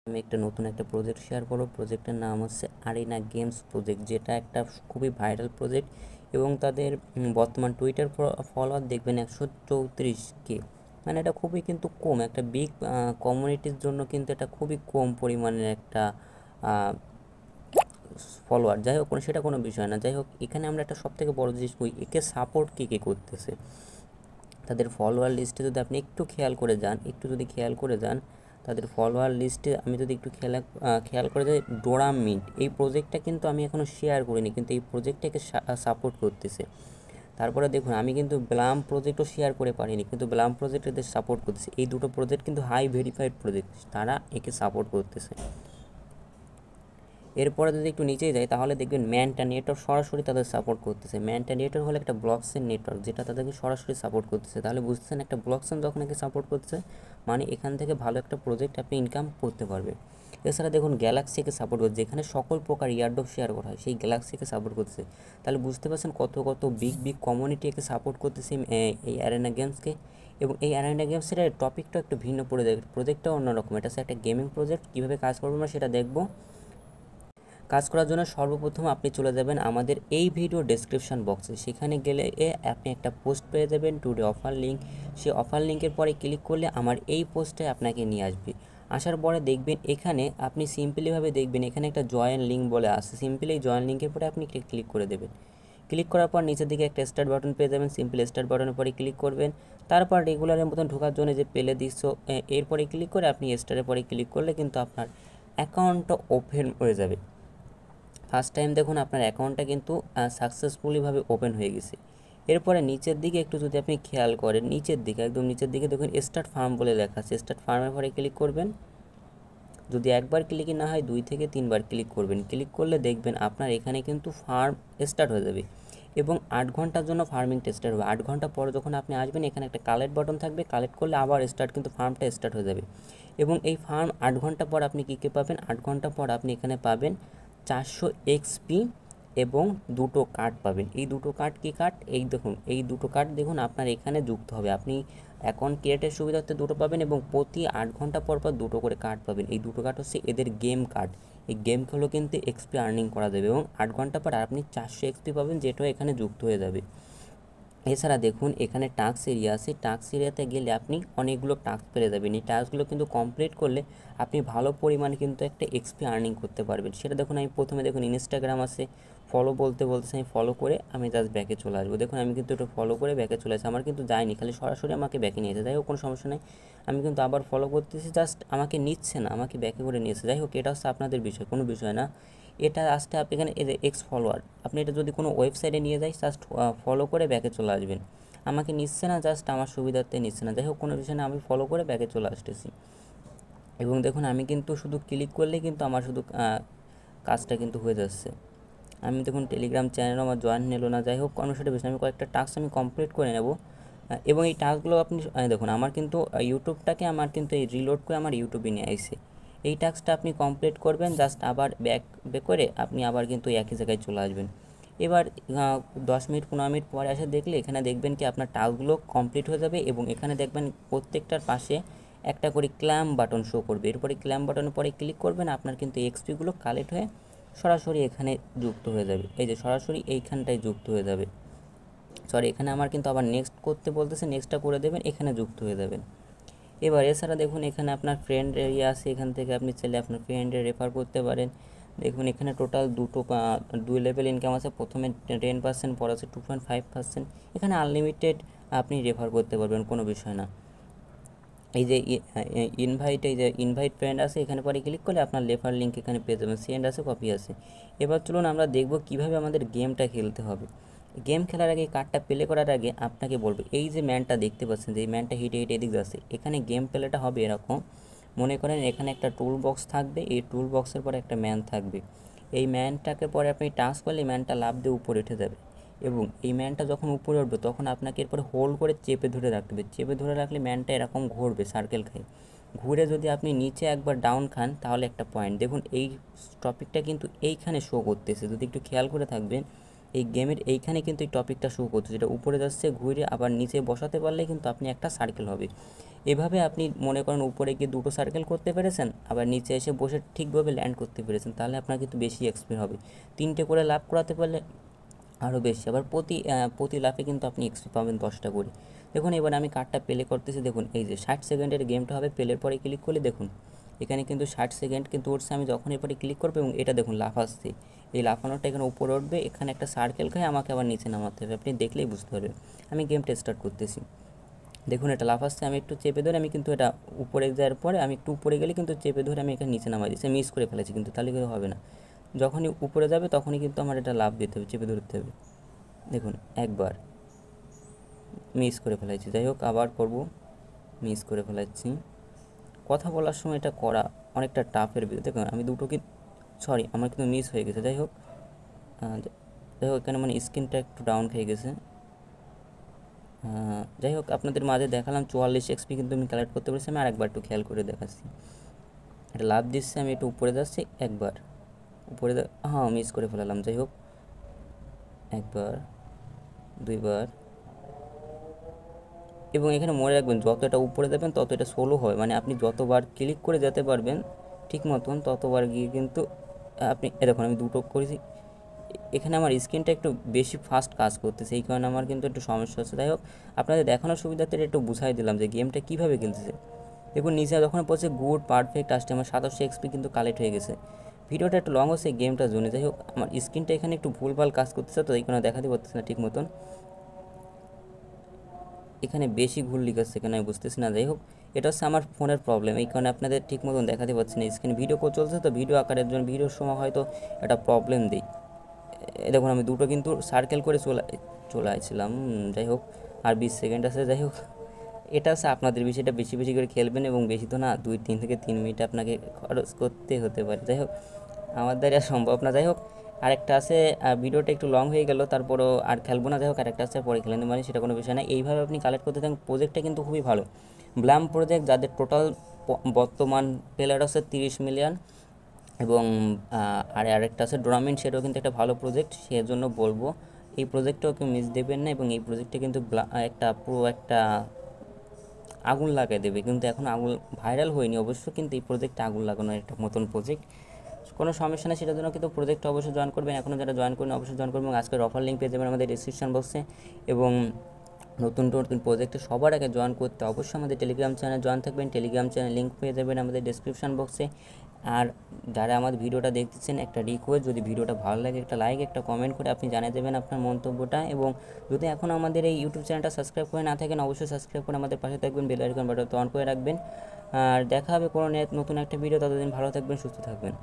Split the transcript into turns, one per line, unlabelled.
আমি একটা নতুন একটা প্রজেক্ট শেয়ার করব। প্রজেক্টের নাম হচ্ছে আরিনা গেমস প্রজেক্ট, যেটা একটা খুবই ভাইরাল প্রজেক্ট এবং তাদের বর্তমান টুইটার ফলোয়ার দেখবেন 134K। মানে এটা খুবই কিন্তু কম, একটা বিগ কমিউনিটির জন্য কিন্তু এটা খুবই কম পরিমাণের একটা ফলোয়ার। যাই হোক, সেটা কোনো বিষয় না। যাই হোক, এখানে আমরা একটা সবথেকে বড় জিনিস করি, একে সাপোর্ট কে করতেছে। তাদের ফলোয়ার লিস্টে যদি আপনি একটু খেয়াল করে যান, তাদের ফলোয়ার লিস্টে আমি যদি একটু খেয়াল করে যাই, ডোরা মিন্ট এই প্রজেক্টটা কিন্তু আমি এখনও শেয়ার করিনি, কিন্তু এই প্রজেক্টটাকে সাপোর্ট করতেছে। তারপরে দেখুন, আমি কিন্তু ব্লাম প্রজেক্টও শেয়ার করে পারিনি, কিন্তু ব্লাম প্রজেক্ট এদের সাপোর্ট করতেছে। এই দুটো প্রজেক্ট কিন্তু হাই ভেরিফাইড প্রজেক্ট, তারা একে সাপোর্ট করতেছে। এরপরে যদি একটু নিচেই যায় তাহলে দেখবেন ম্যানটা নেটওয়ার্ক সরাসরি তাদের সাপোর্ট করতেছে। ম্যানটা নেটওয়ার্ক হলো একটা ব্লকচেন নেটওয়ার্ক, যেটা তাদেরকে সরাসরি সাপোর্ট করতেছে। তাহলে বুঝতেছেন, একটা ব্লকচেন যখন একে সাপোর্ট করতেছে মানে এখান থেকে ভালো একটা প্রজেক্ট আপনি ইনকাম করতে পারবে। এছাড়া দেখুন, গ্যালাক্সিকে সাপোর্ট করছে, যেখানে সকল প্রকার ইয়ারড্রপ শেয়ার করা হয় সেই গ্যালাক্সিকে সাপোর্ট করতেছে। তাহলে বুঝতে পারছেন কত কত বিগ কমিউনিটি একে সাপোর্ট করতেছে এই অ্যারেনা গেমসকে। এবং এই অ্যারেনা গেমসের টপিকটা একটু ভিন্ন প্রজেক্টটা অন্যরকম। এটা হচ্ছে একটা গেমিং প্রজেক্ট। কীভাবে কাজ করবো আমরা সেটা দেখবো। কাজ করার জন্য সর্বপ্রথম আপনি চলে যাবেন আমাদের এই ভিডিও ডেসক্রিপশন বক্সে। সেখানে গেলে আপনি একটা পোস্ট পেয়ে যাবেন, টুডে অফার লিঙ্ক। সেই অফার লিঙ্কের পরে ক্লিক করলে আমার এই পোস্টে আপনাকে নিয়ে আসবে। আসার পরে দেখবেন এখানে আপনি সিম্পলিভাবে দেখবেন এখানে একটা জয়েন লিঙ্ক বলে আসে। সিম্পলি এই জয়েন লিঙ্কের পরে আপনি ক্লিক করে দেবেন। ক্লিক করার পর নিচের দিকে একটা স্টার্ট বাটন পেয়ে যাবেন। সিম্পল স্টার্ট বাটনের পরে ক্লিক করবেন। তারপর রেগুলারের মতন ঢোকার জন্য যে পেলে দিচ্ছ এরপরে ক্লিক করে আপনি স্টারের পরে ক্লিক করলে কিন্তু আপনার অ্যাকাউন্টটা ওপেন হয়ে যাবে। ফার্স্ট টাইম দেখুন আপনার অ্যাকাউন্টটা কিন্তু সাকসেসফুলিভাবে ওপেন হয়ে গেছে। এরপরে নিচের দিকে একটু যদি আপনি খেয়াল করেন, একদম নিচের দিকে দেখুন স্টার্ট ফার্ম বলে লেখা আছে। স্টার্ট ফার্মের পরে ক্লিক করবেন। যদি একবার ক্লিকই না হয় 2 থেকে 3 বার ক্লিক করবেন। ক্লিক করলে দেখবেন আপনার এখানে কিন্তু ফার্ম স্টার্ট হয়ে যাবে এবং 8 ঘন্টার জন্য ফার্মিংটা স্টার্ট হবে। 8 ঘন্টা পরে যখন আপনি আসবেন এখানে একটা কালেক্ট বাটন থাকবে। কালেক্ট করলে আবার কিন্তু ফার্মটা স্টার্ট হয়ে যাবে। এবং এই ফার্ম 8 ঘন্টা পর আপনি কী পাবেন, 8 ঘন্টা পর আপনি এখানে পাবেন 400 এক্সপি এবং দুটো কার্ড পাবেন। এই দুটো কার্ড কী কার্ড, এই দেখুন এই দুটো কার্ড দেখুন আপনার এখানে যুক্ত হবে। আপনি অ্যাকাউন্ট ক্রিয়েটের সুবিধার্থে দুটো পাবেন এবং প্রতি 8 ঘন্টা পর দুটো করে কার্ড পাবেন। এই দুটো কার্ড হচ্ছে এদের গেম কার্ড। এই গেম খেলেও কিন্তু এক্সপি আর্নিং করা যাবে এবং 8 ঘন্টা পর আপনি 400 এক্সপি পাবেন, যেটাও এখানে যুক্ত হয়ে যাবে। এছাড়া দেখুন এখানে টাস্ক এরিয়া আছে। টাস্ক এরিয়াতে গেলে আপনি অনেকগুলো টাস্ক পেয়ে যাবেন। এই টাস্কগুলো কিন্তু কমপ্লিট করলে আপনি ভালো পরিমাণে কিন্তু একটা এক্সপি আর্নিং করতে পারবেন। সেটা দেখুন, আমি প্রথমে দেখুন ইনস্টাগ্রাম আছে, ফলো বলতেছে আমি ফলো করে আমি জাস্ট ব্যাকে চলে আসবো। দেখুন আমি কিন্তু একটু ফলো করে ব্যাকে চলে আসি, আমার কিন্তু যায়নি, খালি সরাসরি আমাকে ব্যাকে নিয়েছে। যাই হোক, কোনো সমস্যা নেই। আমি কিন্তু আবার ফলো করতেছি, জাস্ট আমাকে নিচ্ছে না, আমাকে ব্যাকে করে নিয়েছে। যাই হোক, এটা হচ্ছে আপনাদের বিষয়, কোনো বিষয় না। এটা আসতে আপনি এখানে এই যে এক্স ফলোয়ার, আপনি এটা যদি কোনো ওয়েবসাইটে নিয়ে যাই জাস্ট ফলো করে ব্যাকে চলে আসবেন। আমাকে নিচ্ছে না, জাস্ট আমার সুবিধার্থে নিচ্ছে না। যাই হোক, কোনো বিষয় না, আমি ফলো করে ব্যাকে চলে আসতেছি। এবং দেখুন আমি কিন্তু শুধু ক্লিক করলেই কিন্তু আমার শুধু কাজটা কিন্তু হয়ে যাচ্ছে। আমি দেখুন টেলিগ্রাম চ্যানেলও আমার জয়েন নিল না। যাই হোক, কোনো সেটা বিষয়, আমি কয়েকটা টাস্ক আমি কমপ্লিট করে নেব। এবং এই টাস্কগুলো আপনি দেখুন আমার কিন্তু ইউটিউবটাকে আমার কিন্তু এই রিলোড করে আমার ইউটিউবে নিয়ে আসছে। এই টাস্কটা আপনি কমপ্লিট করবেন, জাস্ট আবার ব্যাক করে আপনি আবার কিন্তু একই জায়গায় চলে আসবেন। এবার 10 মিনিট 15 মিনিট পরে এসে দেখলে এখানে দেখবেন কি আপনার টাস্কগুলো কমপ্লিট হয়ে যাবে এবং এখানে দেখবেন প্রত্যেকটার পাশে একটা করে ক্ল্যাম বাটন শো করবে। এরপরে ক্ল্যাম বাটনের পরে ক্লিক করবেন, আপনার কিন্তু এক্সপিগুলো কালেক্ট হয়ে সরাসরি এখানে যুক্ত হয়ে যাবে। এই যে সরাসরি এইখানটায় যুক্ত হয়ে যাবে। সরি, এখানে আমার কিন্তু আবার নেক্সট করতে বলতেছে, নেক্সটটা করে দেবেন, এখানে যুক্ত হয়ে যাবেন। এবার এছাড়া দেখুন এখানে আপনার ফ্রেন্ড এরিয়া আছে, এখান থেকে আপনি চাইলে আপনার ফ্রেন্ডে রেফার করতে পারেন। দেখুন এখানে টোটাল দুই লেভেল ইনকাম আছে। প্রথমে 10%, পরে আছে 2.5%। এখানে আনলিমিটেড আপনি রেফার করতে পারবেন, কোনো বিষয় না। এই যে ইনভাইট ফ্রেন্ড আছে, এখানে পরে ক্লিক করলে আপনার রেফার লিঙ্ক এখানে পেয়ে যাবেন, সেন্ড আছে, কপি আছে। এবার চলুন আমরা দেখব কীভাবে আমাদের গেমটা খেলতে হবে। গেম খেলার আগে, কার্ডটা প্লে করার আগে আপনাকে বলবো, এই যে ম্যানটা দেখতে পাচ্ছেন, যে এই ম্যানটা হেঁটে এদিক যাচ্ছে, এখানে গেম প্লেটা হবে এরকম। মনে করেন এখানে একটা টুল বক্স থাকবে, এই টুল বক্সের পরে একটা ম্যান থাকবে। এই ম্যানটাকে পরে আপনি টাচ করলে ম্যানটা লাফ দিয়ে উপরে উঠে যাবে এবং এই ম্যানটা যখন উপরে উঠবে তখন আপনাকে এরপরে হোল্ড করে চেপে ধরে রাখতে হবে। চেপে ধরে রাখলে ম্যানটা এরকম ঘুরবে, সার্কেল খায়। ঘুরে যদি আপনি নিচে একবার ডাউন খান তাহলে একটা পয়েন্ট। দেখুন এই টপিকটা কিন্তু এইখানে শো করতেছে, যদি একটু খেয়াল করে থাকবেন। এই গেমের এইখানে কিন্তু এই টপিকটা শো করছে, যেটা উপরে যাচ্ছে ঘুরে আবার নিচে বসাতে পারলে কিন্তু আপনি একটা সার্কেল হবে। এভাবে আপনি মনে করেন উপরে গিয়ে দুটো সার্কেল করতে পেরেছেন, আবার নিচে এসে বসে ঠিকভাবে ল্যান্ড করতে পেরেছেন, তাহলে আপনার কিন্তু বেশি এক্সপি হবে। 3টে করে লাভ করাতে পারলে আরও বেশি, আবার প্রতি লাফে কিন্তু আপনি এক্সপি পাবেন 10টা করে। দেখুন এবার আমি কার্ডটা প্লে করতেছি, দেখুন এই যে 60 সেকেন্ডের গেমটা হবে, প্লের পরে ক্লিক করলে দেখুন এখানে কিন্তু 60 সেকেন্ড কিন্তু উঠছে। আমি যখন এরপরে ক্লিক করবো এবং এটা দেখুন লাফাচ্ছে, এই লাফানোটা এখানে উপরে উঠবে, এখানে একটা সার্কেল খায়, আমাকে আবার নিচে নামাতে হবে, আপনি দেখলেই বুঝতে পারবেন। আমি গেমটা স্টার্ট করতেছি, দেখুন এটা লাফাচ্ছে, আমি একটু চেপে ধরে আমি কিন্তু এটা উপরে যাওয়ার পরে আমি একটু উপরে গেলে কিন্তু চেপে ধরে আমি এখানে নিচে নামাই দিচ্ছি, মিস করে ফেলেছি কিন্তু, তাহলে কিন্তু হবে না। যখনই উপরে যাবে তখনই কিন্তু আমার এটা লাফ দিতে হবে, চেপে ধরতে হবে। দেখুন একবার মিস করে ফেলেছি, যাই হোক আবার করব, মিস করে ফেলাচ্ছি। কথা বলার সময় এটা করা অনেকটা টাফের ভিতরে, দেখুন আমি দুটো কি সরি আমার কিন্তু মিস হয়ে গেছে। যাই হোক এখানে মানে স্ক্রিনটা একটু ডাউন খেয়ে গেছে। যাই হোক আপনাদের মাঝে দেখালাম 44 এক্সপি কিন্তু আমি কালেক্ট করতে পেরেছি। আমি আরেকবার একটু খেয়াল করে দেখাচ্ছি, এটা লাভ দিচ্ছে, আমি একটু উপরে যাচ্ছি, একবার উপরে মিস করে ফেলালাম। যাই হোক একবার, দুইবার, এবং এখানে মনে রাখবেন যত এটা উপরে যাবেন তত এটা স্লো হয়, মানে আপনি যতবার ক্লিক করে যেতে পারবেন ঠিক মতন ততবার গিয়ে কিন্তু আপনি দেখুন আমি দুটো করেছি, এখানে আমার স্ক্রিনটা একটু বেশি ফাস্ট কাজ করতেছে, এই কারণে আমার কিন্তু একটু সমস্যা হচ্ছে। যাই হোক আপনাদের দেখানোর সুবিধাতে একটু বুঝাই দিলাম যে গেমটা কীভাবে খেলতেছে। দেখুন নিচে যখন পড়ছে গুড পারফেক্ট আসছে, আমার 27 এক্সপি কিন্তু কালেক্ট হয়ে গেছে। ভিডিওটা একটু লং হচ্ছে গেমটার জন্য। যাই হোক আমার স্ক্রিনটা এখানে একটু ভুলভাল কাজ করতেছে, তো এই কারণে দেখাতে পারতেছে না ঠিক মতন, এখানে বেশি ভুল লিখাচ্ছে এখানে আমি বুঝতেছি না। যাই হোক এটা হচ্ছে আমার ফোনের প্রবলেম, এই কারণে আপনাদের ঠিক মতন দেখাতে পাচ্ছি না স্ক্রিনে। ভিডিও চলছে তো ভিডিও আকারের জন্য ভিডিওর সময় হয়তো একটা প্রবলেম দিই। দেখুন আমি দুটো কিন্তু সার্কেল করে চলে আসছিলাম। যাই হোক আর 20 সেকেন্ড আছে। যাই হোক এটা হচ্ছে আপনাদের বিষয়টা, বেশি বেশি করে খেলবেন এবং বেশি তো না 2-3 থেকে 3 মিনিট আপনাকে খরচ করতে হতে পারে। যাই হোক আমার দ্বারা সম্ভব না। যাই হোক আরেকটা আছে, ভিডিওটা একটু লং হয়ে গেল, তারপরও আর খেলবো না। যাই হোক আরেকটা আছে পরে খেলে মানে সেটা কোনো বিষয় না। এইভাবে আপনি কালেক্ট করতে থাকেন। প্রজেক্টটা কিন্তু খুবই ভালো, ব্লাম প্রজেক্ট, যাদের টোটাল বর্তমান প্লেয়ার আছে 30 মিলিয়ন, এবং আরেকটা আছে ডোরামিন, সেটাও কিন্তু একটা ভালো প্রজেক্ট, সেজন্য বলবো এই প্রজেক্টটাও কেউ মিস দেবেন না। এবং এই প্রজেক্টটা কিন্তু একটা পুরো একটা আগুন লাগাই দেবে, কিন্তু এখন আগুন ভাইরাল হয়নি অবশ্য, কিন্তু এই প্রজেক্টটা আগুন লাগানোর একটা মতন প্রজেক্ট, কোনো সমস্যা নেই। সেটার জন্য কিন্তু প্রজেক্টটা অবশ্যই জয়েন করবেন, এখনও যারা জয়েন করেন অবশ্যই জয়েন করবেন। আজকের অফার লিঙ্ক পেয়ে যাবেন আমাদের ডিসক্রিপশন বক্সে, এবং নতুন নতুন প্রজেক্টে সবার আগে জয়েন করতে অবশ্যই আমাদের টেলিগ্রাম চ্যানেল জয়েন থাকবেন। টেলিগ্রাম চ্যানেল লিঙ্ক পেয়ে যাবেন আমাদের ডিসক্রিপশন বক্সে। আর যারা আমাদের ভিডিওটা দেখতেছেন একটা রিকোয়েস্ট, যদি ভিডিওটা ভালো লাগে একটা লাইক একটা কমেন্ট করে আপনি জানিয়ে দেবেন আপনার মন্তব্যটা, এবং যদি এখন আমাদের এই ইউটিউব চ্যানেলটা সাবস্ক্রাইব করে না থাকেন অবশ্যই সাবস্ক্রাইব করে আমাদের পাশে থাকবেন, বেল আইকন বাটনটা অন করে রাখবেন। আর দেখা হবে কোনো নতুন একটা ভিডিও, ততদিন ভালো থাকবেন, সুস্থ থাকবেন।